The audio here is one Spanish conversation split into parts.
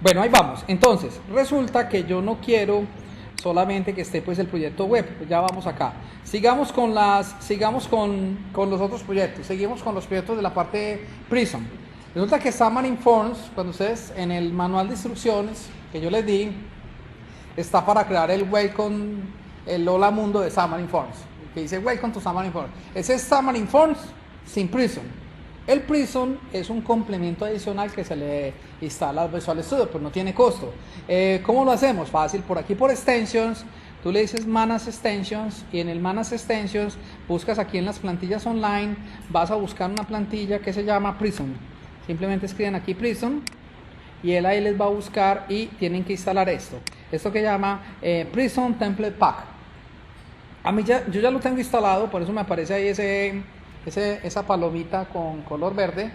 Bueno, ahí vamos. Entonces, resulta que yo no quiero solamente que esté pues el proyecto web. Pues ya vamos acá. Sigamos con los otros proyectos. Seguimos con los proyectos de la parte Prism. Resulta que Xamarin Forms, cuando ustedes en el manual de instrucciones que yo les di, está para crear el welcome, el hola mundo de Xamarin Forms, que dice welcome to Xamarin Forms. Ese es Xamarin Forms sin Prism. El Prism es un complemento adicional que se le instala al Visual Studio, pero no tiene costo. ¿Cómo lo hacemos? Fácil, por aquí por Extensions, tú le dices Manage Extensions y en el Manage Extensions buscas aquí en las plantillas online, vas a buscar una plantilla que se llama Prism. Simplemente escriben aquí Prism y él ahí les va a buscar y tienen que instalar esto. Esto que llama Prism Template Pack. A mí yo ya lo tengo instalado, por eso me aparece ahí esa palomita con color verde,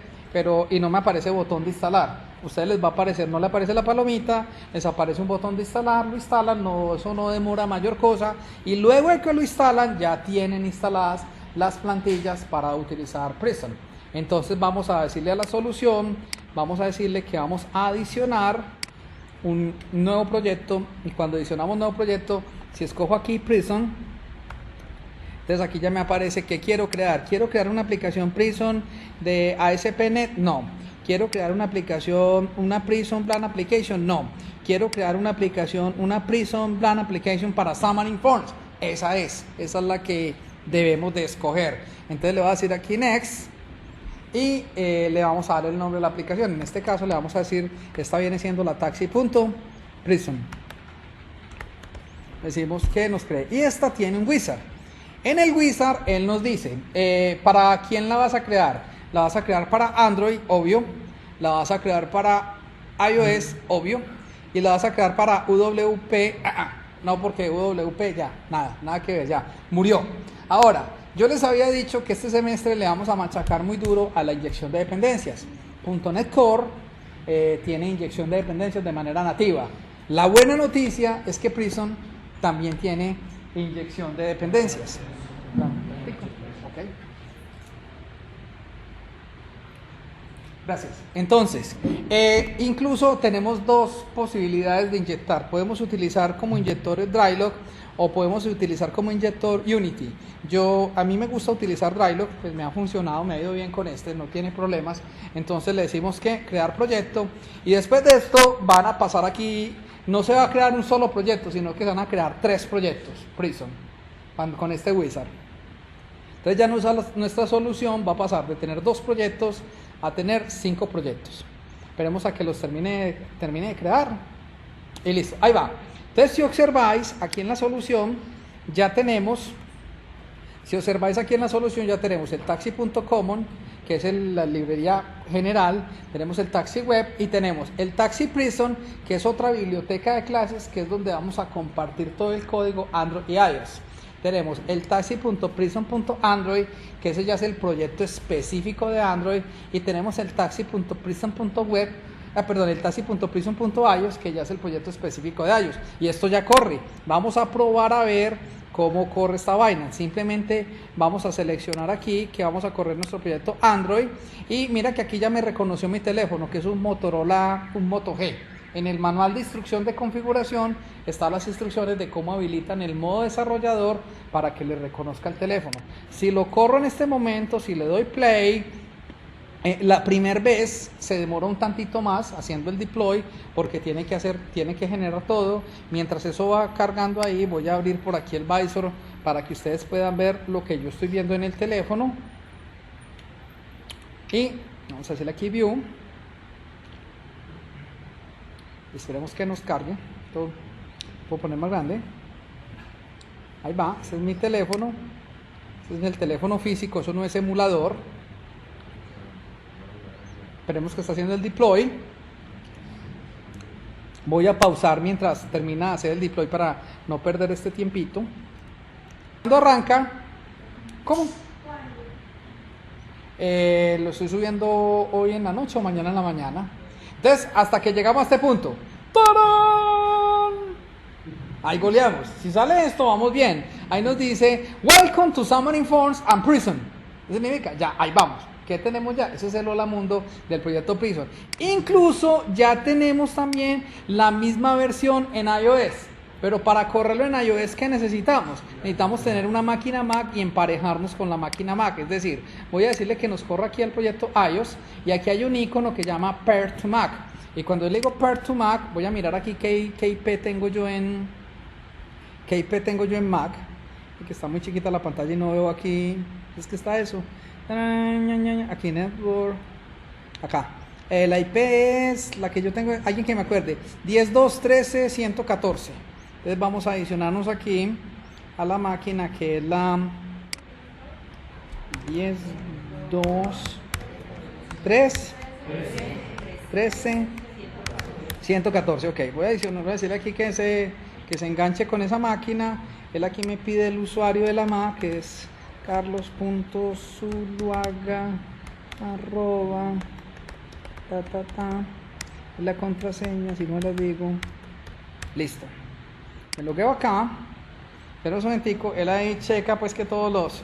y no me aparece botón de instalar. A ustedes les va a aparecer, no le aparece la palomita, les aparece un botón de instalar, lo instalan, no, eso no demora mayor cosa, y luego de que lo instalan ya tienen instaladas las plantillas para utilizar Prism. Entonces vamos a decirle a la solución, vamos a decirle que vamos a adicionar un nuevo proyecto, y cuando adicionamos nuevo proyecto, si escojo aquí Prism, entonces aquí ya me aparece que quiero crear una aplicación Prism de ASP.NET, no. Quiero crear una aplicación, una Prism Plan Application, no. Quiero crear una aplicación, una Prism Plan Application para Xamarin Forms. Esa es la que debemos de escoger. Entonces le voy a decir aquí Next y le vamos a dar el nombre de la aplicación. En este caso le vamos a decir, esta viene siendo la taxi.prism. Decimos que nos cree. Y esta tiene un wizard. En el wizard él nos dice, ¿para quién la vas a crear? La vas a crear para Android, obvio. La vas a crear para iOS, obvio. Y la vas a crear para UWP. No, porque UWP ya, nada que ver, ya, murió. Ahora, yo les había dicho que este semestre le vamos a machacar muy duro a la inyección de dependencias. .NET Core tiene inyección de dependencias de manera nativa. La buena noticia es que Prism también tiene inyección de dependencias. Okay. Gracias. Entonces, incluso tenemos dos posibilidades de inyectar. Podemos utilizar como inyector el Drylog o podemos utilizar como inyector Unity. A mí me gusta utilizar Drylog, pues me ha funcionado, me ha ido bien con no tiene problemas. Entonces le decimos que crear proyecto y después de esto van a pasar aquí. No se va a crear un solo proyecto, sino que se van a crear 3 proyectos Prism con este wizard. Entonces ya nuestra solución va a pasar de tener 2 proyectos a tener 5 proyectos. Esperemos a que los termine de crear. Y listo, ahí va. Entonces si observáis aquí en la solución ya tenemos, el taxi.common, que es la librería general, tenemos el taxi web y tenemos el taxi Prism, que es otra biblioteca de clases, que es donde vamos a compartir todo el código Android y iOS. Tenemos el taxi.prism.android, que ese ya es el proyecto específico de Android, y tenemos el taxi.prism.web, el taxi.prism.iOS, que ya es el proyecto específico de iOS, y esto ya corre. Vamos a probar a ver cómo corre esta vaina. Simplemente vamos a seleccionar aquí que vamos a correr nuestro proyecto Android y mira que aquí ya me reconoció mi teléfono, que es un Motorola, un Moto G. En el manual de instrucción de configuración están las instrucciones de cómo habilitan el modo desarrollador para que le reconozca el teléfono. Si lo corro en este momento, si le doy play, la primera vez se demora un tantito más haciendo el deploy porque tiene que generar todo. Mientras eso va cargando ahí, voy a abrir por aquí el visor para que ustedes puedan ver lo que yo estoy viendo en el teléfono. Y vamos a hacerle aquí view. Esperemos que nos cargue. Esto puedo poner más grande. Ahí va, ese es mi teléfono. Este es el teléfono físico, eso no es emulador. Esperemos que está haciendo el deploy. Voy a pausar mientras termina de hacer el deploy para no perder este tiempito. Cuando arranca, ¿cómo? Lo estoy subiendo hoy en la noche o mañana en la mañana. Entonces, hasta que llegamos a este punto. ¡Tarán! Ahí goleamos. Si sale esto, vamos bien. Ahí nos dice, Welcome to Xamarin Forms and Prism. ¿Qué significa? Ya, ahí vamos. ¿Qué tenemos ya? Ese es el hola mundo del proyecto Prison. Incluso ya tenemos también la misma versión en iOS. Pero para correrlo en iOS, ¿qué necesitamos? Necesitamos tener una máquina Mac y emparejarnos con la máquina Mac. Es decir, voy a decirle que nos corra aquí al proyecto iOS y aquí hay un icono que llama Pair to Mac. Y cuando yo le digo Pair to Mac, voy a mirar aquí qué IP tengo yo en Mac. Que está muy chiquita la pantalla y no veo aquí. Es que está eso. Aquí Network. Acá. La IP es la que yo tengo. Alguien que me acuerde. 10.2.13.114. Entonces vamos a adicionarnos aquí a la máquina que es la 10.2.13.114. Ok, voy a decirle aquí que se enganche con esa máquina. Él aquí me pide el usuario de la Mac, que es carlos.zuluaga @ la contraseña, si no la digo. Listo. Me logueo acá, pero un momentico, él ahí checa pues que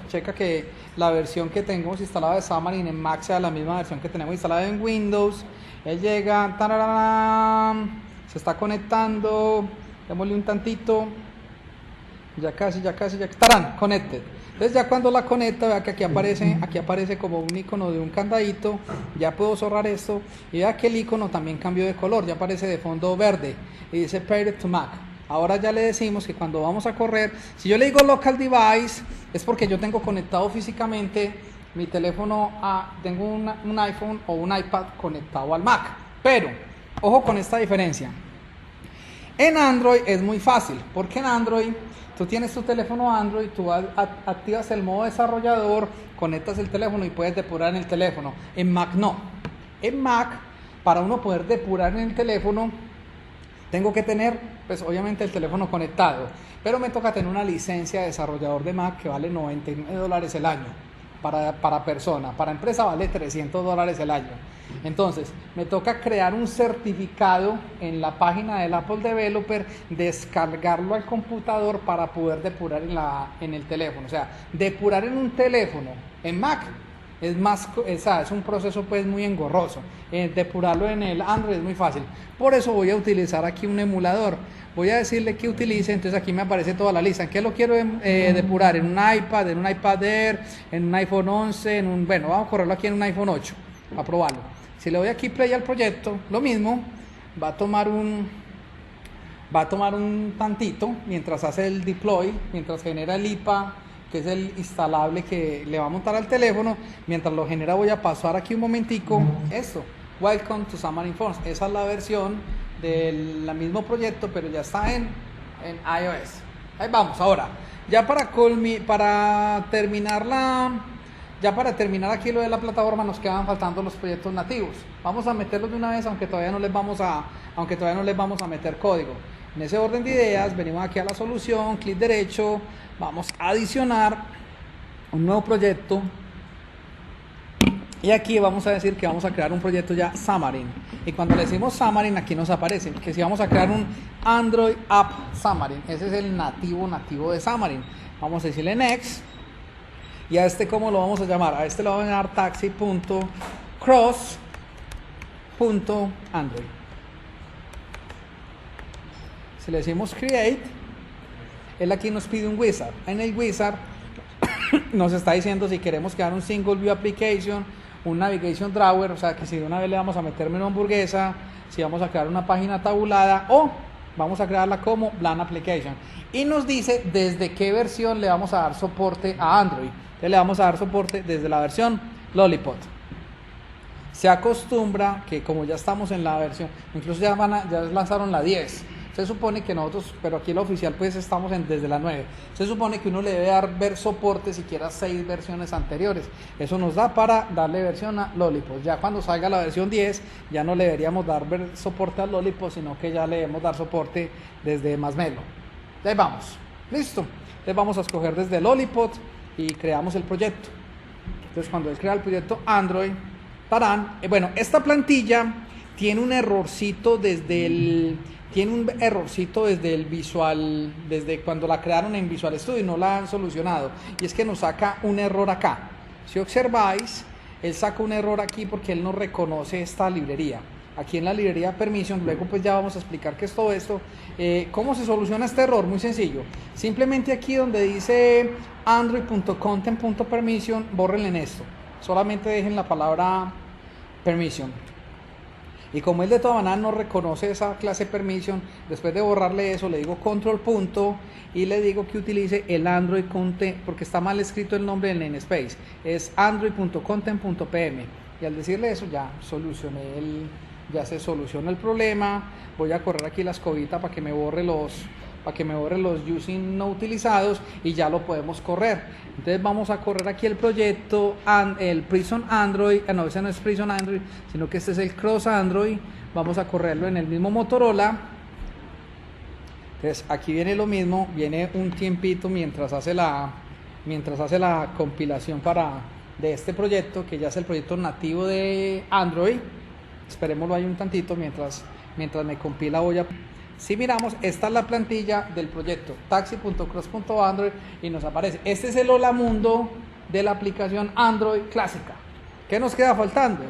checa que la versión que tenemos instalada de Xamarin en Mac sea la misma versión que tenemos instalada en Windows. Él llega, ¡tararán! Se está conectando, démosle un tantito, ya casi, ¡tarán! Connected. Entonces ya cuando la conecta, vea que aquí aparece como un icono de un candadito. Ya puedo cerrar esto y vea que el icono también cambió de color, ya aparece de fondo verde y dice Paired to Mac. Ahora ya le decimos que cuando vamos a correr, si yo le digo local device, es porque yo tengo conectado físicamente mi teléfono tengo un iPhone o un iPad conectado al Mac. Pero, ojo con esta diferencia. En Android es muy fácil, porque en Android tú tienes tu teléfono Android, tú activas el modo desarrollador, conectas el teléfono y puedes depurar en el teléfono. En Mac no. En Mac, para uno poder depurar en el teléfono, tengo que tener, pues obviamente el teléfono conectado, pero me toca tener una licencia de desarrollador de Mac que vale $99 el año para persona. Para empresa vale $300 el año. Entonces, me toca crear un certificado en la página del Apple Developer, descargarlo al computador para poder depurar en el teléfono. O sea, depurar en un teléfono, en Mac, es un proceso pues muy engorroso. Depurarlo en el Android es muy fácil. Por eso voy a utilizar aquí un emulador. Voy a decirle que utilice, entonces aquí me aparece toda la lista. ¿En qué lo quiero depurar? En un iPad, en un iPad Air, en un iPhone 11, bueno, vamos a correrlo aquí en un iPhone 8, a probarlo. Si le doy aquí play al proyecto, lo mismo, va a tomar un tantito mientras hace el deploy, mientras genera el IPA, que es el instalable que le va a montar al teléfono. Mientras lo genera voy a pasar aquí un momentico esto, Welcome to Xamarin Forms. Esa es la versión del mismo proyecto, pero ya está en iOS. Ahí vamos. Ahora, ya para terminar aquí lo de la plataforma, nos quedan faltando los proyectos nativos. Vamos a meterlos de una vez, aunque todavía no les vamos a meter código. En ese orden de ideas, venimos aquí a la solución, clic derecho, vamos a adicionar un nuevo proyecto. Y aquí vamos a decir que vamos a crear un proyecto ya Xamarin. Y cuando le decimos Xamarin, aquí nos aparece que si vamos a crear un Android App Xamarin, ese es el nativo de Xamarin. Vamos a decirle Next. Y a este, ¿cómo lo vamos a llamar? A este lo vamos a llamar taxi.cross.android. Si le decimos Create, él aquí nos pide un wizard. En el wizard nos está diciendo si queremos crear un Single View Application, un Navigation Drawer, o sea que si de una vez le vamos a meter menú hamburguesa, si vamos a crear una página tabulada o vamos a crearla como Bland Application. Y nos dice desde qué versión le vamos a dar soporte a Android. Entonces le vamos a dar soporte desde la versión Lollipop. Se acostumbra que como ya estamos en la versión, incluso ya lanzaron la 10. Se supone que nosotros, pero aquí en la oficial pues estamos desde la 9. Se supone que uno le debe ver soporte siquiera 6 versiones anteriores. Eso nos da para darle versión a Lollipop. Ya cuando salga la versión 10, ya no le deberíamos dar soporte a Lollipop, sino que ya le debemos dar soporte desde Marshmallow. Ahí vamos. Listo. Entonces vamos a escoger desde Lollipop y creamos el proyecto. Entonces cuando él crea el proyecto Android, tarán. Bueno, esta plantilla tiene un errorcito desde el Visual, desde cuando la crearon en Visual Studio y no la han solucionado, y es que nos saca un error acá. Si observáis, él saca un error aquí porque él no reconoce esta librería. Aquí en la librería permission, luego pues ya vamos a explicar qué es todo esto. ¿Cómo se soluciona este error? Muy sencillo. Simplemente aquí donde dice android.content.permission, bórrenle en esto. Solamente dejen la palabra permission. Y como él de todas maneras no reconoce esa clase permission, después de borrarle eso, le digo control punto y le digo que utilice el Android content, porque está mal escrito el nombre del namespace. Es android.content.pm. Y al decirle eso ya ya se soluciona el problema. Voy a correr aquí la escobita para que me borre los using no utilizados y ya lo podemos correr. Entonces vamos a correr aquí el proyecto, el Prison Android, no, ese no es Prison Android, sino que este es el Cross Android. Vamos a correrlo en el mismo Motorola. Entonces aquí viene lo mismo, viene un tiempito mientras hace la compilación de este proyecto, que ya es el proyecto nativo de Android. Esperémoslo ahí un tantito mientras me compila. Si miramos, esta es la plantilla del proyecto taxi.cross.android y nos aparece. Este es el hola mundo de la aplicación Android clásica. ¿Qué nos queda faltando?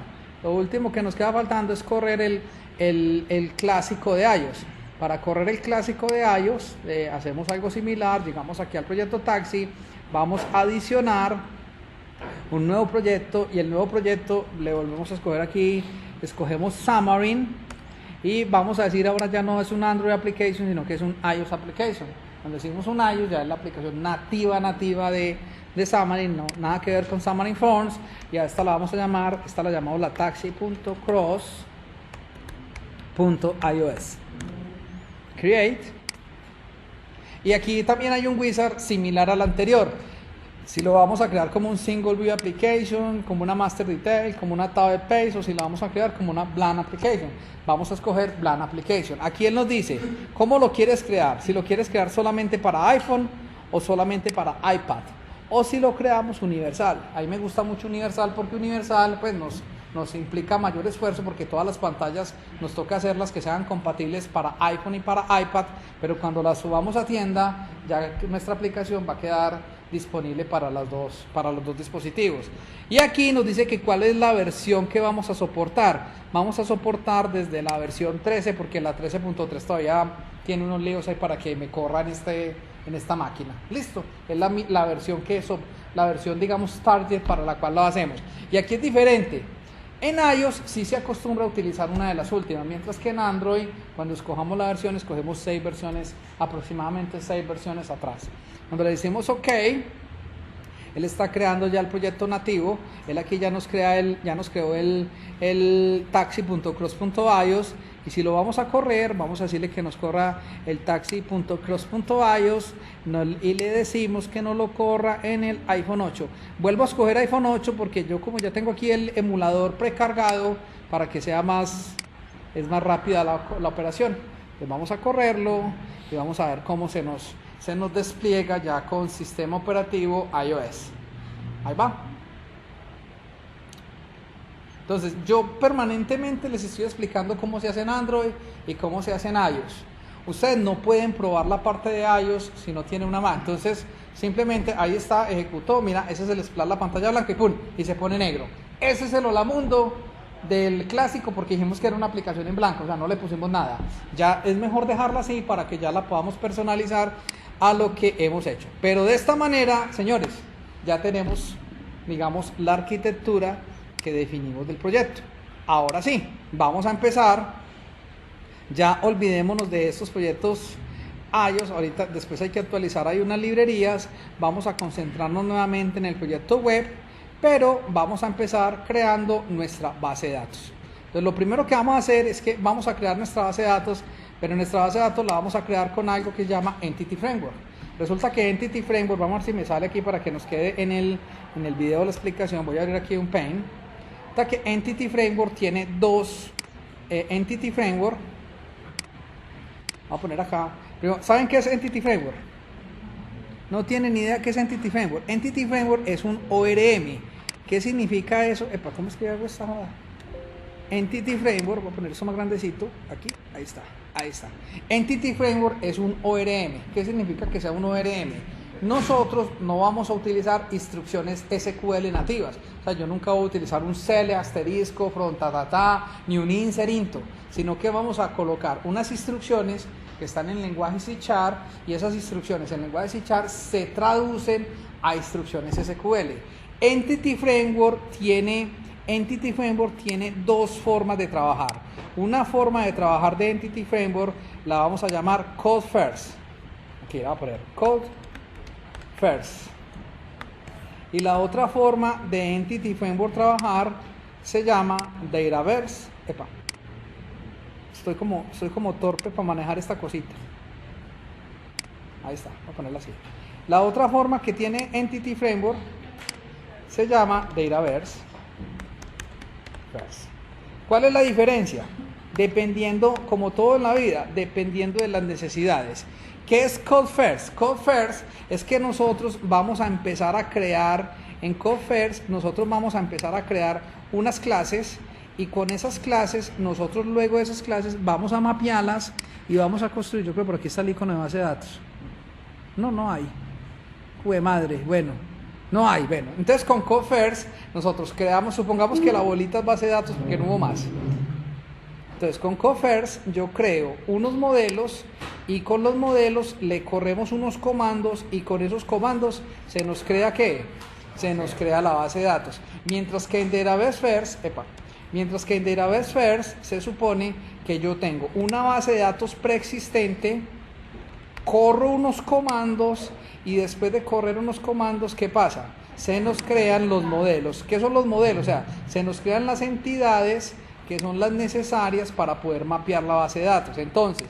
Lo último que nos queda faltando es correr el clásico de iOS. Para correr el clásico de iOS hacemos algo similar. Llegamos aquí al proyecto taxi, vamos a adicionar un nuevo proyecto y el nuevo proyecto le volvemos a escoger aquí, escogemos Xamarin y vamos a decir ahora ya no es un Android application sino que es un iOS application. Cuando decimos un iOS ya es la aplicación nativa de Xamarin, no, nada que ver con Xamarin Forms, y a esta la vamos a llamar, esta la llamamos la taxi.cross.ios. Create, y aquí también hay un wizard similar al anterior. Si lo vamos a crear como un single view application, como una master detail, como una tab page, o si lo vamos a crear como una bland application, vamos a escoger bland application. Aquí él nos dice cómo lo quieres crear, si lo quieres crear solamente para iPhone o solamente para iPad, o si lo creamos universal. A mí me gusta mucho universal porque universal pues nos implica mayor esfuerzo, porque todas las pantallas nos toca hacerlas que sean compatibles para iPhone y para iPad, pero cuando las subamos a tienda ya nuestra aplicación va a quedar disponible para los dos dispositivos. Y aquí nos dice que cuál es la versión que vamos a soportar. Vamos a soportar desde la versión 13, porque la 13.3 todavía tiene unos líos ahí para que me corra en esta máquina. Listo, es la versión la versión digamos target para la cual lo hacemos. Y aquí es diferente. En iOS sí se acostumbra a utilizar una de las últimas, mientras que en Android, cuando escojamos la versión, escogemos 6 versiones, aproximadamente 6 versiones atrás. Cuando le decimos OK, él está creando ya el proyecto nativo. Él aquí ya nos creó el taxi.cross.ios, y si lo vamos a correr, vamos a decirle que nos corra el taxi.cross.ios y le decimos que no lo corra en el iPhone 8. Vuelvo a escoger iPhone 8 porque yo, como ya tengo aquí el emulador precargado, para que sea más rápida la operación. Entonces vamos a correrlo y vamos a ver cómo se nos despliega ya con sistema operativo iOS. Ahí va. Entonces yo permanentemente les estoy explicando cómo se hace en Android y cómo se hace en iOS. Ustedes no pueden probar la parte de iOS si no tienen una Mac. Entonces simplemente ahí está, ejecutó, mira, ese es el splash, la pantalla blanca y ¡pum! Y se pone negro. Ese es el hola mundo del clásico, porque dijimos que era una aplicación en blanco, o sea, no le pusimos nada. Ya es mejor dejarla así para que ya la podamos personalizar a lo que hemos hecho. Pero de esta manera, señores, ya tenemos, digamos, la arquitectura que definimos del proyecto. Ahora sí, vamos a empezar. Ya olvidémonos de estos proyectos iOS. Ahorita, después hay que actualizar, hay unas librerías. Vamos a concentrarnos nuevamente en el proyecto web, pero vamos a empezar creando nuestra base de datos. Entonces lo primero que vamos a hacer es que vamos a crear nuestra base de datos, pero nuestra base de datos la vamos a crear con algo que se llama Entity Framework. Resulta que Entity Framework, vamos a ver si me sale aquí para que nos quede en el video de la explicación. Voy a abrir aquí un pane. Resulta que Entity Framework tiene dos Entity Framework. Vamos a poner acá. Pero, ¿saben qué es Entity Framework? No tienen ni idea qué es Entity Framework. Entity Framework es un ORM. ¿Qué significa eso? Epa, ¿cómo es que hago esta joda? Entity Framework, voy a poner eso más grandecito, aquí, ahí está. Entity Framework es un ORM. ¿Qué significa que sea un ORM? nosotros no vamos a utilizar instrucciones SQL nativas. O sea, yo nunca voy a utilizar un cele, asterisco, ni un insert into, sino que vamos a colocar unas instrucciones que están en lenguaje C# y esas instrucciones en lenguaje C# se traducen a instrucciones SQL. Entity Framework tiene dos formas de trabajar. Una forma de trabajar de Entity Framework la vamos a llamar Code First. Aquí la voy a poner Code First. Y la otra forma de Entity Framework trabajar se llama Dataverse. Epa. Estoy como torpe para manejar esta cosita. Ahí está, voy a ponerla así. La otra forma que tiene Entity Framework se llama Dataverse. ¿Cuál es la diferencia? Dependiendo, como todo en la vida, dependiendo de las necesidades. ¿Qué es Code First? Code First es que nosotros vamos a empezar a crear, en Code First, nosotros vamos a empezar a crear unas clases y con esas clases, nosotros luego de esas clases vamos a mapearlas y vamos a construir, yo creo que por aquí está el icono de base de datos. No hay. Jue madre, bueno. No hay, bueno. Entonces con Code First nosotros creamos, supongamos que la bolita es base de datos porque no hubo más. Entonces con Code First yo creo unos modelos y con los modelos le corremos unos comandos y con esos comandos se nos crea ¿qué? Se nos crea la base de datos. Mientras que en Database First se supone que yo tengo una base de datos preexistente, corro unos comandos y después de correr unos comandos, ¿qué pasa? Se nos crean los modelos. ¿Qué son los modelos? O sea, se nos crean las entidades que son las necesarias para poder mapear la base de datos. Entonces,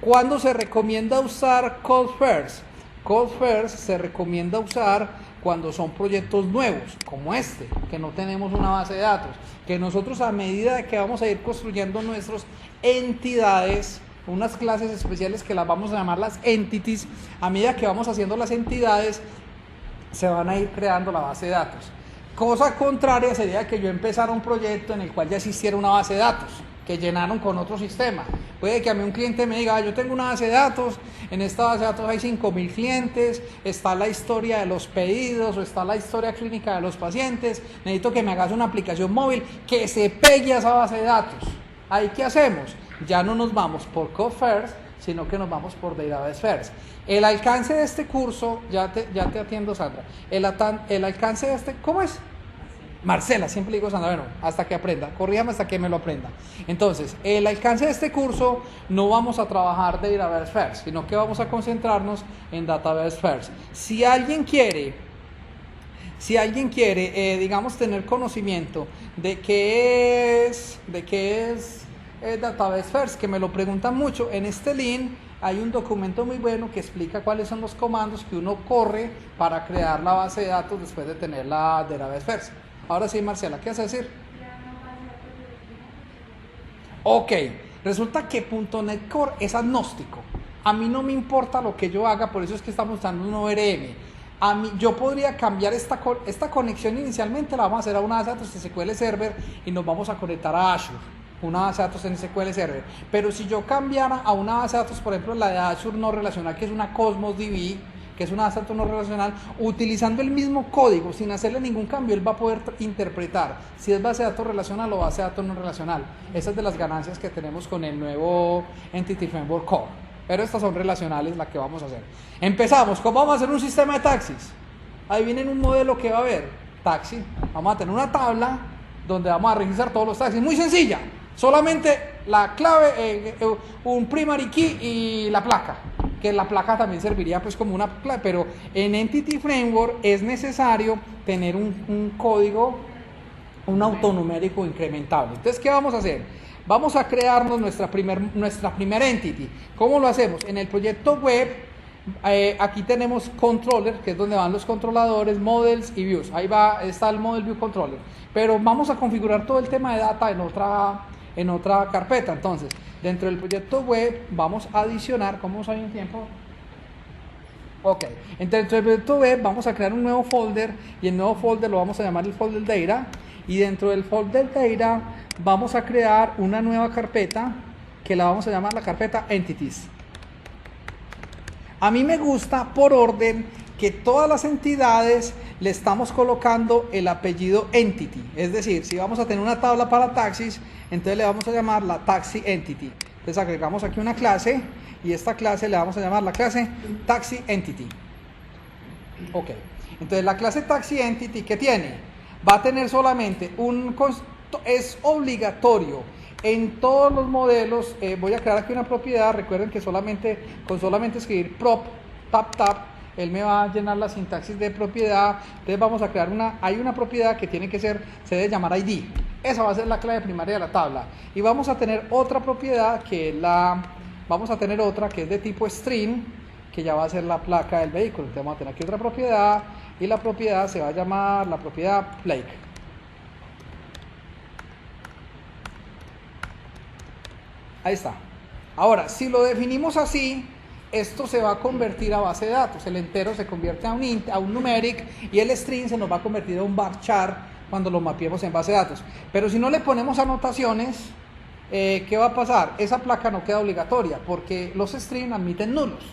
¿cuándo se recomienda usar Code First? Code First se recomienda usar cuando son proyectos nuevos, como este, que no tenemos una base de datos, que nosotros a medida de que vamos a ir construyendo nuestras entidades, unas clases especiales que las vamos a llamar las entities, a medida que vamos haciendo las entidades, se van a ir creando la base de datos. Cosa contraria sería que yo empezara un proyecto en el cual ya existiera una base de datos, que llenaron con otro sistema. Puede que a mí un cliente me diga, yo tengo una base de datos, en esta base de datos hay 5.000 clientes, está la historia de los pedidos o está la historia clínica de los pacientes, necesito que me hagas una aplicación móvil que se pegue a esa base de datos. ¿Ahí qué hacemos? Ya no nos vamos por Code First, sino que nos vamos por Database First. El alcance de este curso, ya te atiendo, Sandra, el alcance de este, ¿cómo es? Marcela, siempre le digo Sandra, bueno, hasta que aprenda, corríjame hasta que me lo aprenda. Entonces, el alcance de este curso no vamos a trabajar de Database First, sino que vamos a concentrarnos en Database First. Si alguien quiere, digamos, tener conocimiento de qué es Database First, que me lo preguntan mucho, en este link hay un documento muy bueno que explica cuáles son los comandos que uno corre para crear la base de datos después de tener la Database First. Ahora sí, Marcela, ¿qué vas a decir? Ok, resulta que .NET Core es agnóstico. A mí no me importa lo que yo haga, por eso es que estamos usando un ORM. Yo podría cambiar esta conexión inicialmente, la vamos a hacer a una base de datos de SQL Server y nos vamos a conectar a Azure, una base de datos en SQL Server. Pero si yo cambiara a una base de datos, por ejemplo, la de Azure no relacional, que es una Cosmos DB, que es una base de datos no relacional, utilizando el mismo código, sin hacerle ningún cambio, él va a poder interpretar si es base de datos relacional o base de datos no relacional. Esa es de las ganancias que tenemos con el nuevo Entity Framework Core. Pero estas son relacionales las que vamos a hacer. Empezamos, ¿cómo vamos a hacer un sistema de taxis? Ahí viene un modelo que va a haber, taxi, vamos a tener una tabla donde vamos a registrar todos los taxis, muy sencilla, solamente la clave, un primary key y la placa, que la placa también serviría pues como una clave, pero en Entity Framework es necesario tener un código, un autonumérico incrementable. Entonces, ¿qué vamos a hacer? Vamos a crearnos nuestra primer entity. ¿Cómo lo hacemos? En el proyecto web, aquí tenemos controller, que es donde van los controladores, models y views. Ahí está el model view controller. Pero vamos a configurar todo el tema de data en otra carpeta. Entonces, dentro del proyecto web vamos a adicionar, ¿cómo hay un tiempo? Ok, dentro del proyecto web vamos a crear un nuevo folder y el nuevo folder lo vamos a llamar el folder data, y dentro del folder data vamos a crear una nueva carpeta que la vamos a llamar la carpeta entities. A mí me gusta por orden que todas las entidades le estamos colocando el apellido entity. Es decir, si vamos a tener una tabla para taxis, entonces le vamos a llamar la taxi entity. Entonces agregamos aquí una clase y esta clase le vamos a llamar la clase taxi entity. Ok, entonces la clase taxi entity, ¿qué tiene? Va a tener solamente es obligatorio en todos los modelos. Voy a crear aquí una propiedad. Recuerden que con solamente escribir prop tap él me va a llenar la sintaxis de propiedad. Entonces vamos a crear hay una propiedad que tiene que se debe llamar ID. Esa va a ser la clave primaria de la tabla. Y vamos a tener otra propiedad que es de tipo string, que ya va a ser la placa del vehículo. Entonces vamos a tener aquí otra propiedad y la propiedad se va a llamar la propiedad plate. Ahí está. Ahora, si lo definimos así, esto se va a convertir a base de datos. El entero se convierte a un numeric y el string se nos va a convertir a un varchar cuando lo mapeemos en base de datos. Pero si no le ponemos anotaciones, ¿qué va a pasar? Esa placa no queda obligatoria porque los strings admiten nulos.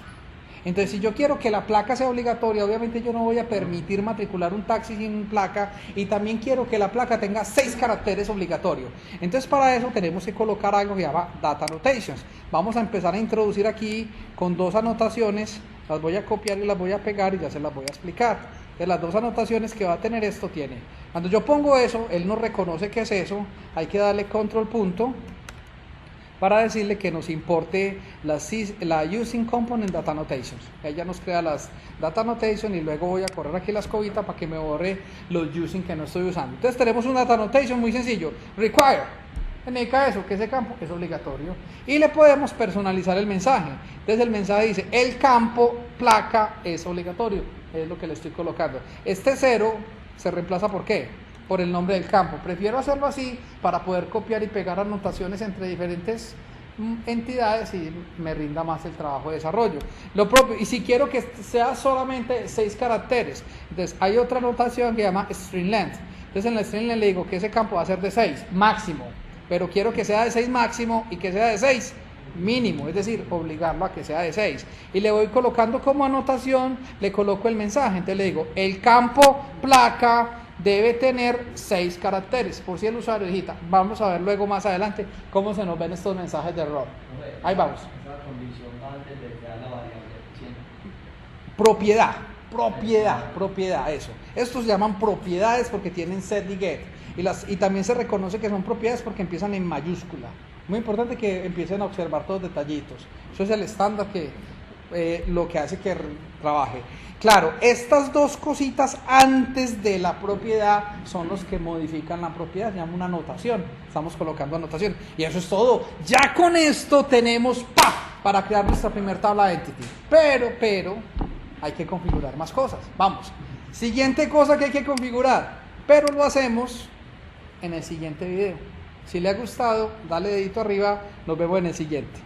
Entonces, si yo quiero que la placa sea obligatoria, obviamente yo no voy a permitir matricular un taxi sin placa, y también quiero que la placa tenga 6 caracteres obligatorios. Entonces, para eso tenemos que colocar algo que se llama data annotations. Vamos a empezar a introducir aquí con 2 anotaciones, las voy a copiar y las voy a pegar y ya se las voy a explicar. Entonces, las 2 anotaciones que va a tener esto cuando yo pongo eso, él no reconoce que es eso, hay que darle control punto para decirle que nos importe la using component data annotations. Ella nos crea las data annotations y luego voy a correr aquí la escobita para que me borre los using que no estoy usando. Entonces tenemos una data annotation muy sencillo, require. Indica eso, que ese campo es obligatorio, y le podemos personalizar el mensaje. Entonces el mensaje dice, el campo placa es obligatorio, es lo que le estoy colocando. Este 0 se reemplaza ¿por qué? Por el nombre del campo. Prefiero hacerlo así para poder copiar y pegar anotaciones entre diferentes entidades y me rinda más el trabajo de desarrollo. Lo propio, y si quiero que sea solamente 6 caracteres, entonces hay otra anotación que se llama string length. Entonces en la string length le digo que ese campo va a ser de 6 máximo, pero quiero que sea de 6 máximo y que sea de 6 mínimo, es decir, obligarlo a que sea de 6. Y le voy colocando como anotación, le coloco el mensaje. Entonces le digo, el campo placa debe tener 6 caracteres, por si el usuario digita. Vamos a ver luego más adelante cómo se nos ven estos mensajes de error. Ahí vamos. Propiedad, eso. Estos se llaman propiedades porque tienen set y get. Y también se reconoce que son propiedades porque empiezan en mayúscula. Muy importante que empiecen a observar todos los detallitos. Eso es el estándar lo que hace que trabaje. Claro, estas 2 cositas antes de la propiedad son los que modifican la propiedad, se llama una anotación. Estamos colocando anotación. Y eso es todo. Ya con esto tenemos para crear nuestra primera tabla de entity. Pero hay que configurar más cosas. Vamos. Siguiente cosa que hay que configurar. Pero lo hacemos en el siguiente video. Si le ha gustado, dale dedito arriba. Nos vemos en el siguiente.